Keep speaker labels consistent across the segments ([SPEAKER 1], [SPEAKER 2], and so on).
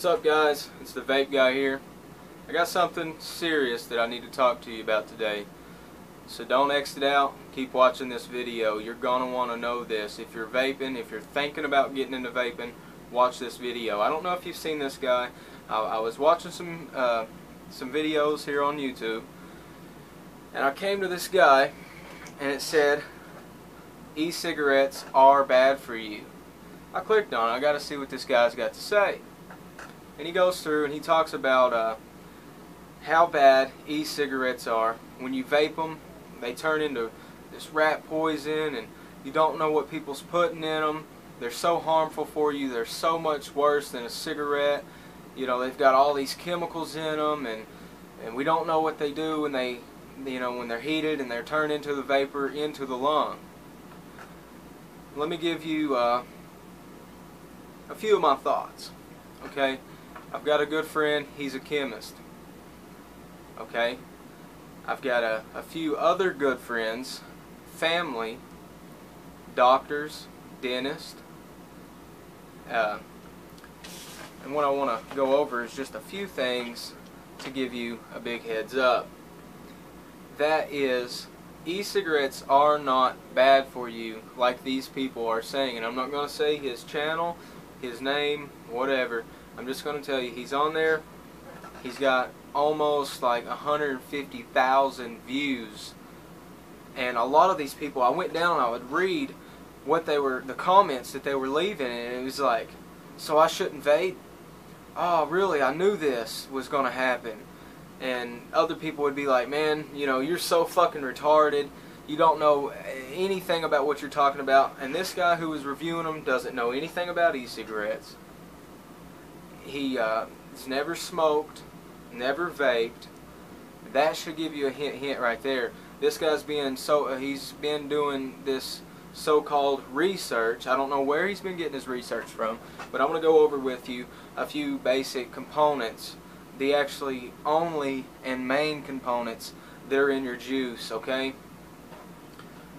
[SPEAKER 1] What's up, guys? It's the Vape Guy here. I got something serious that I need to talk to you about today. So don't exit out. Keep watching this video. You're going to want to know this. If you're vaping, if you're thinking about getting into vaping, watch this video. I don't know if you've seen this guy. I was watching some videos here on YouTube, and I came to this guy, and it said, e-cigarettes are bad for you. I clicked on it. I got to see what this guy's got to say. And he goes through and he talks about how bad e-cigarettes are. When you vape them, they turn into this rat poison, and you don't know what people's putting in them. They're so harmful for you. They're so much worse than a cigarette. You know, they've got all these chemicals in them, and we don't know what they do when they, when they're heated and they're turned into the vapor into the lung. Let me give you a few of my thoughts. Okay, I've got a good friend. He's a chemist. Okay, I've got a few other good friends, family, doctors, dentists, and what I want to go over is just a few things to give you a big heads up. That is, e-cigarettes are not bad for you like these people are saying. And I'm not going to say his channel, his name, whatever. I'm just going to tell you, he's on there. He's got almost like 150,000 views. And a lot of these people, I went down and I would read what they were, the comments that they were leaving, and it was like, so I shouldn't vape? Oh, really? I knew this was going to happen. And other people would be like, man, you're so fucking retarded. You don't know anything about what you're talking about. And this guy who was reviewing them doesn't know anything about e-cigarettes. He's never smoked, never vaped. That should give you a hint right there. This guy's he's been doing this so-called research. I don't know where he's been getting his research from, but I'm going to go over with you a few basic components, the actually only and main components that are in your juice, okay?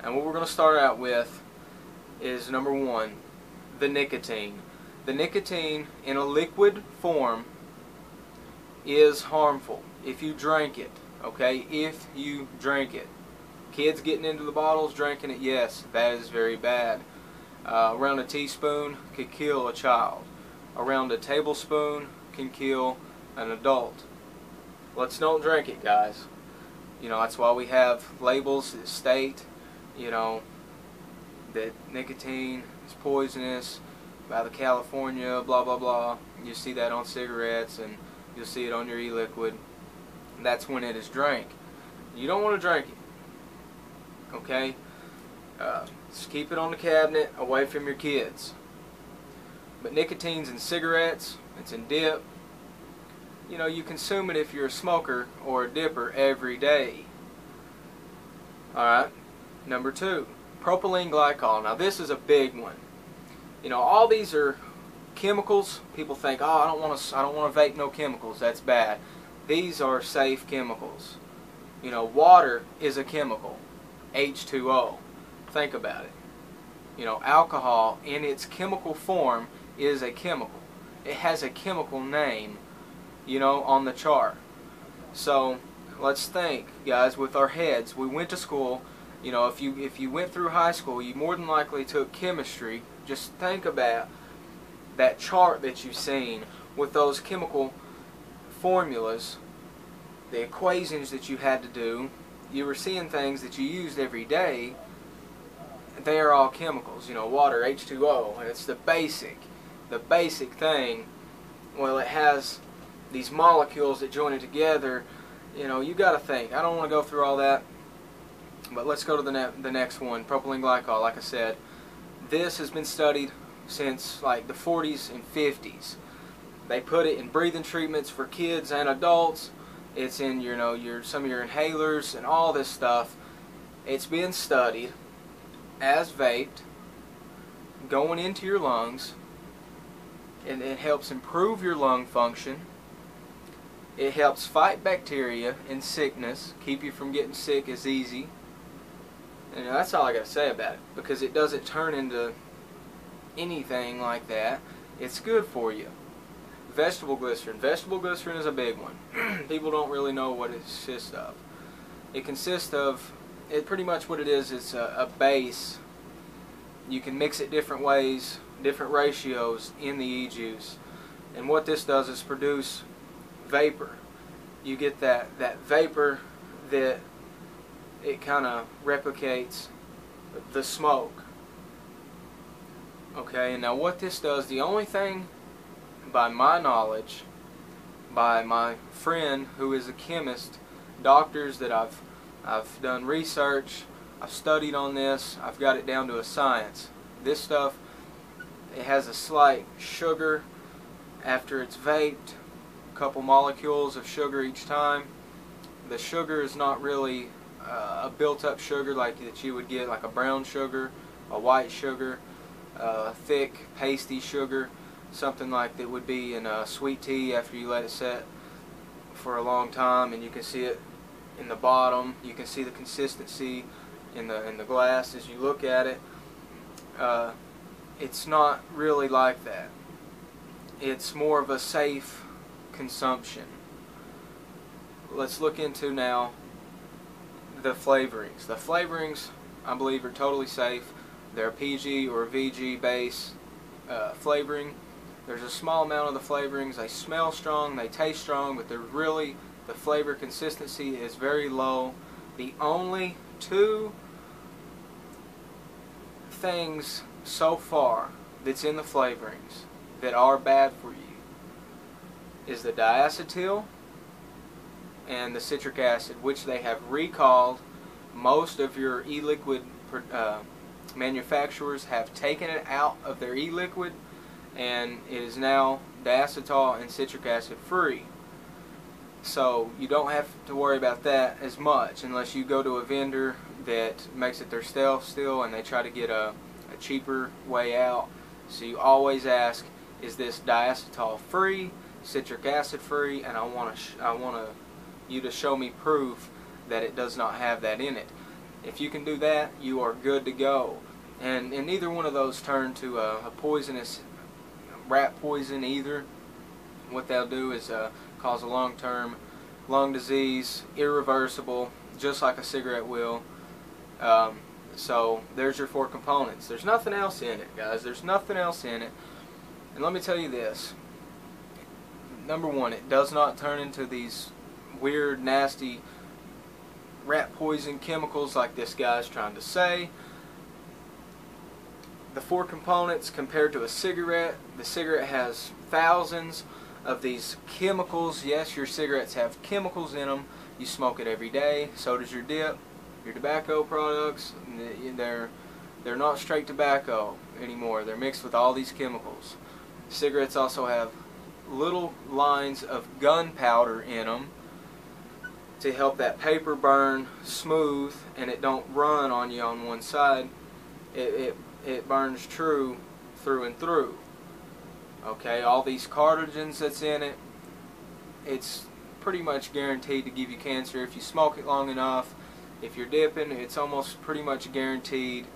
[SPEAKER 1] And what we're going to start out with is number one, the nicotine. The nicotine in a liquid form is harmful if you drink it, okay? If you drink it. Kids getting into the bottles, drinking it, yes, that is very bad. Around a teaspoon could kill a child. Around a tablespoon can kill an adult. Let's don't drink it, guys. That's why we have labels that state, that nicotine is poisonous, by the California, blah blah blah. You see that on cigarettes, and you'll see it on your e-liquid. That's when it is drank. You don't want to drink it. Okay? Just keep it on the cabinet, away from your kids. But nicotine's in cigarettes, it's in dip. You consume it if you're a smoker or a dipper every day. Alright? Number two, propylene glycol. Now this is a big one. All these are chemicals. People think, oh, I don't want to vape no chemicals. That's bad. These are safe chemicals. Water is a chemical. H2O. Think about it. Alcohol in its chemical form is a chemical. It has a chemical name, on the chart. So let's think, guys, with our heads. We went to school. If you went through high school, you more than likely took chemistry. Just think about that chart that you've seen with those chemical formulas, the equations that you had to do. You were seeing things that you used every day. They are all chemicals. Water, H2O, and it's the basic thing. Well, it has these molecules that join it together. You got to think. I don't want to go through all that, but let's go to the next one, propylene glycol. Like I said, this has been studied since like the 40s and 50s. They put it in breathing treatments for kids and adults. It's in some of your inhalers and all this stuff. It's been studied as vaped, going into your lungs, and it helps improve your lung function. It helps fight bacteria and sickness, keep you from getting sick as easy. And that's all I got to say about it, because it doesn't turn into anything like that. It's good for you. vegetable glycerin. Vegetable glycerin is a big one. People don't really know what it consists of. It consists of, pretty much what it is, it's a base. You can mix it different ways, different ratios in the e-juice. And what this does is produce vapor. You get that vapor that it kind of replicates the smoke. Okay, and now what this does, the only thing, by my knowledge, by my friend who is a chemist, doctors that I've done research, I've studied on this, I've got it down to a science. This stuff, it has a slight sugar after it's vaped, a couple molecules of sugar each time. The sugar is not really a built-up sugar like that you would get, like a brown sugar, a white sugar, thick, pasty sugar, something like that would be in sweet tea after you let it set for a long time, and you can see it in the bottom. You can see the consistency in the glass as you look at it. It's not really like that. It's more of a safe consumption. Let's look into now the flavorings. The flavorings, I believe, are totally safe. They're PG or VG base flavoring. There's a small amount of the flavorings. They smell strong, they taste strong, but the flavor consistency is very low. The only two things so far that's in the flavorings that are bad for you is the diacetyl and the citric acid, which they have recalled. Most of your e-liquid manufacturers have taken it out of their e-liquid, and it is now diacetyl and citric acid free. So you don't have to worry about that as much unless you go to a vendor that makes it themselves still and they try to get a cheaper way out. So you always ask, is this diacetyl free, citric acid free, and I want you to show me proof that it does not have that in it. If you can do that, you are good to go. And neither one of those turn to a poisonous rat poison either. What they'll do is cause a long-term lung disease, irreversible, just like a cigarette will. So there's your 4 components. There's nothing else in it, guys. There's nothing else in it. And let me tell you this. Number 1, it does not turn into these weird, nasty rat poison chemicals like this guy's trying to say. The 4 components compared to a cigarette, the cigarette has thousands of these chemicals. Yes, your cigarettes have chemicals in them. You smoke it every day. So does your dip, your tobacco products. They're not straight tobacco anymore. They're mixed with all these chemicals. Cigarettes also have little lines of gunpowder in them to help that paper burn smooth and it don't run on you on one side. It burns true through and through. Okay, all these carcinogens that's in it, it's pretty much guaranteed to give you cancer if you smoke it long enough. If you're dipping, it's almost pretty much guaranteed.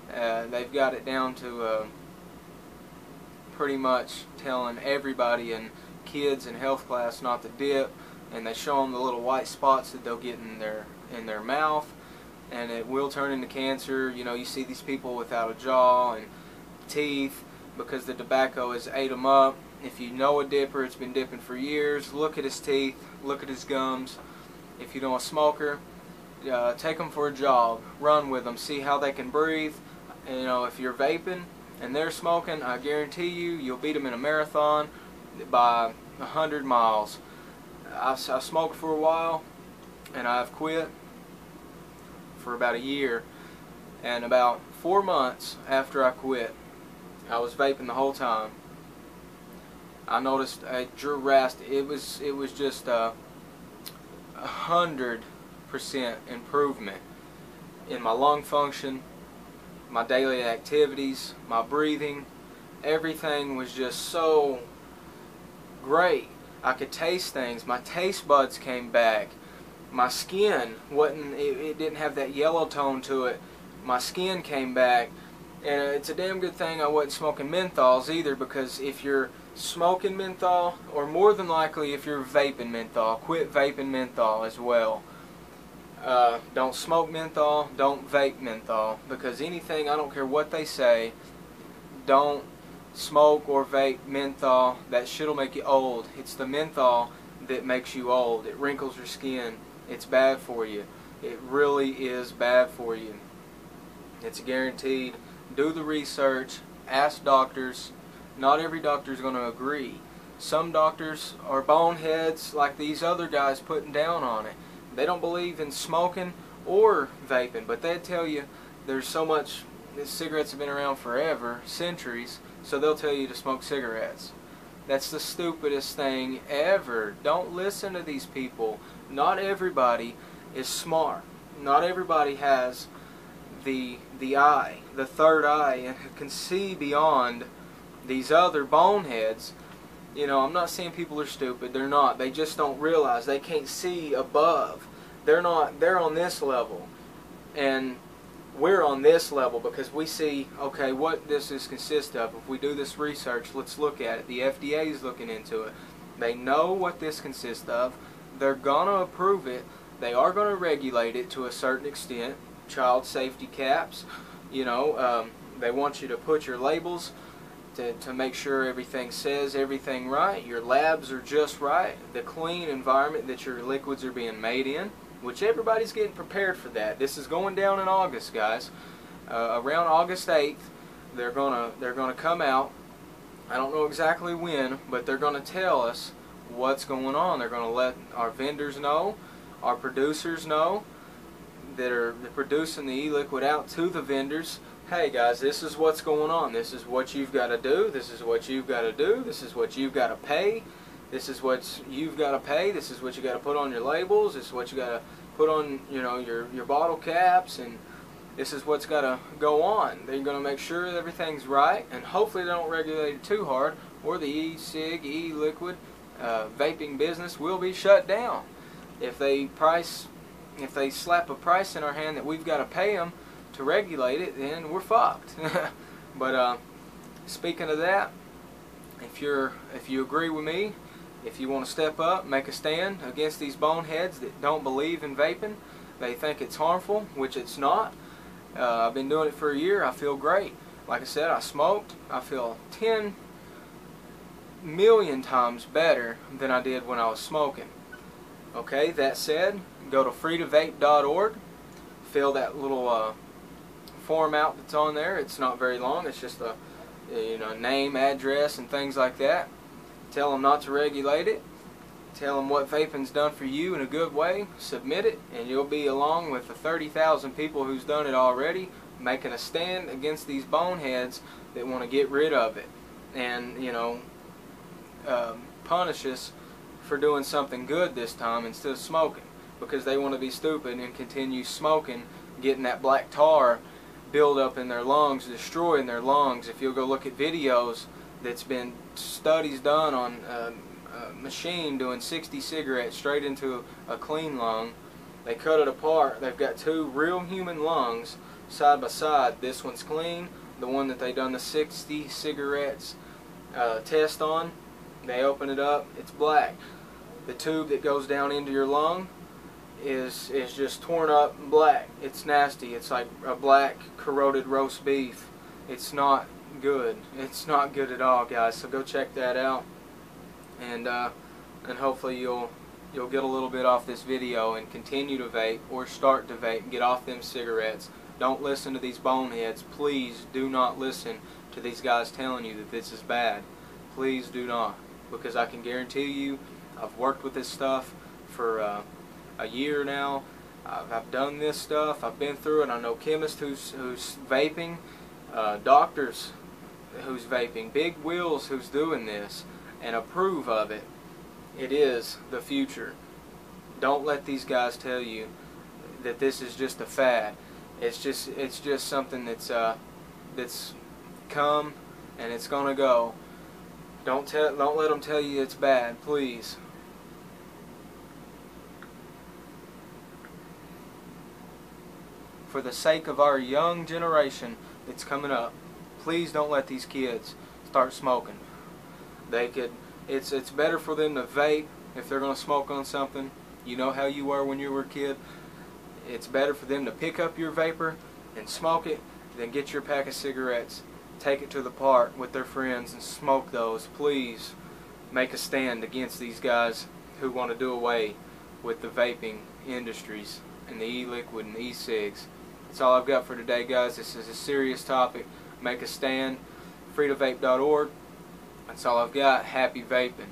[SPEAKER 1] They've got it down to pretty much telling everybody in kids in health class not to dip, and they show them the little white spots that they'll get in their mouth, and it will turn into cancer. You know, you see these people without a jaw and teeth because the tobacco has ate them up. If you know a dipper, it's been dipping for years, look at his teeth, look at his gums. If you know a smoker, take them for a jog, run with them, see how they can breathe. And, you know, if you're vaping and they're smoking, I guarantee you'll beat them in a marathon by 100 miles. I smoked for a while, and I've quit for about a year. And about 4 months after I quit, I was vaping the whole time. I noticed a drastic. It was just 100% improvement in my lung function, my daily activities, my breathing. Everything was just so great. I could taste things. My taste buds came back. My skin wasn't. It didn't have that yellow tone to it. My skin came back. And it's a damn good thing I wasn't smoking menthols either, because if you're smoking menthol, or more than likely if you're vaping menthol, quit vaping menthol as well. Don't smoke menthol, don't vape menthol, because anything, I don't care what they say, don't smoke or vape menthol. That shit'll make you old. It's the menthol that makes you old. It wrinkles your skin. It's bad for you. It really is bad for you. It's guaranteed. Do the research. Ask doctors. Not every doctor is going to agree. Some doctors are boneheads like these other guys putting down on it. They don't believe in smoking or vaping, but they tell you there's so much, cigarettes have been around forever, centuries, so they'll tell you to smoke cigarettes. That's the stupidest thing ever. Don't listen to these people. Not everybody is smart. Not everybody has the eye, the third eye, and can see beyond these other boneheads. You know, I'm not saying people are stupid. They're not. They just don't realize. They can't see above. They're not. They're on this level, and we're on this level because we see, okay, what this is consist of. If we do this research, let's look at it. The FDA is looking into it. They know what this consists of. They're going to approve it. They are going to regulate it to a certain extent. Child safety caps. You know, they want you to put your labels to make sure everything says everything right. Your labs are just right. The clean environment that your liquids are being made in, which everybody's getting prepared for that. This is going down in August, guys. Around August 8th, they're gonna come out. I don't know exactly when, but they're gonna tell us what's going on. They're gonna let our vendors know, our producers know that are producing the e-liquid out to the vendors. Hey guys, this is what's going on. This is what you've got to do. This is what you've got to do. This is what you've got to pay. This is what you've got to pay. This is what you got to put on your labels. This is what you got to put on, you know, your bottle caps, and this is what's got to go on. They're going to make sure that everything's right, and hopefully they don't regulate it too hard, or the e-cig, e-liquid vaping business will be shut down. If they slap a price in our hand that we've got to pay them to regulate it, then we're fucked. But speaking of that, if you agree with me, if you want to step up, make a stand against these boneheads that don't believe in vaping, they think it's harmful, which it's not. I've been doing it for a year. I feel great. Like I said, I smoked. I feel 10 million times better than I did when I was smoking. Okay, that said, go to freetovape.org, fill that little form out that's on there. It's not very long. It's just a name, address, and things like that. Tell them not to regulate it. Tell them what vaping's done for you in a good way. Submit it, and you'll be along with the 30,000 people who's done it already, making a stand against these boneheads that want to get rid of it, and punish us for doing something good this time instead of smoking, because they want to be stupid and continue smoking, getting that black tar build up in their lungs, destroying their lungs. If you'll go look at videos, that's been studies done on a machine doing 60 cigarettes straight into a clean lung. They cut it apart. They've got two real human lungs side by side. This one's clean. The one that they done the 60 cigarettes test on, they open it up, it's black. The tube that goes down into your lung is just torn up and black. It's nasty. It's like a black corroded roast beef. It's not good. It's not good at all, guys. So go check that out, and hopefully you'll get a little bit off this video and continue to vape, or start to vape and get off them cigarettes. Don't listen to these boneheads. Please do not listen to these guys telling you that this is bad. Please do not, because I can guarantee you, I've worked with this stuff for a year now. I've done this stuff. I've been through it. I know chemists who's vaping, doctors who's vaping, big wheels who's doing this, and approve of it. It is the future. Don't let these guys tell you that this is just a fad. It's just something that's come and it's gonna go. Don't let them tell you it's bad, please. For the sake of our young generation that's coming up, please don't let these kids start smoking. It's better for them to vape if they're going to smoke on something. You know how you were when you were a kid. It's better for them to pick up your vapor and smoke it than get your pack of cigarettes, take it to the park with their friends and smoke those. Please make a stand against these guys who want to do away with the vaping industries and the e-liquid and the e-cigs. That's all I've got for today, guys. This is a serious topic. Make a stand. freetovape.org. That's all I've got. Happy vaping.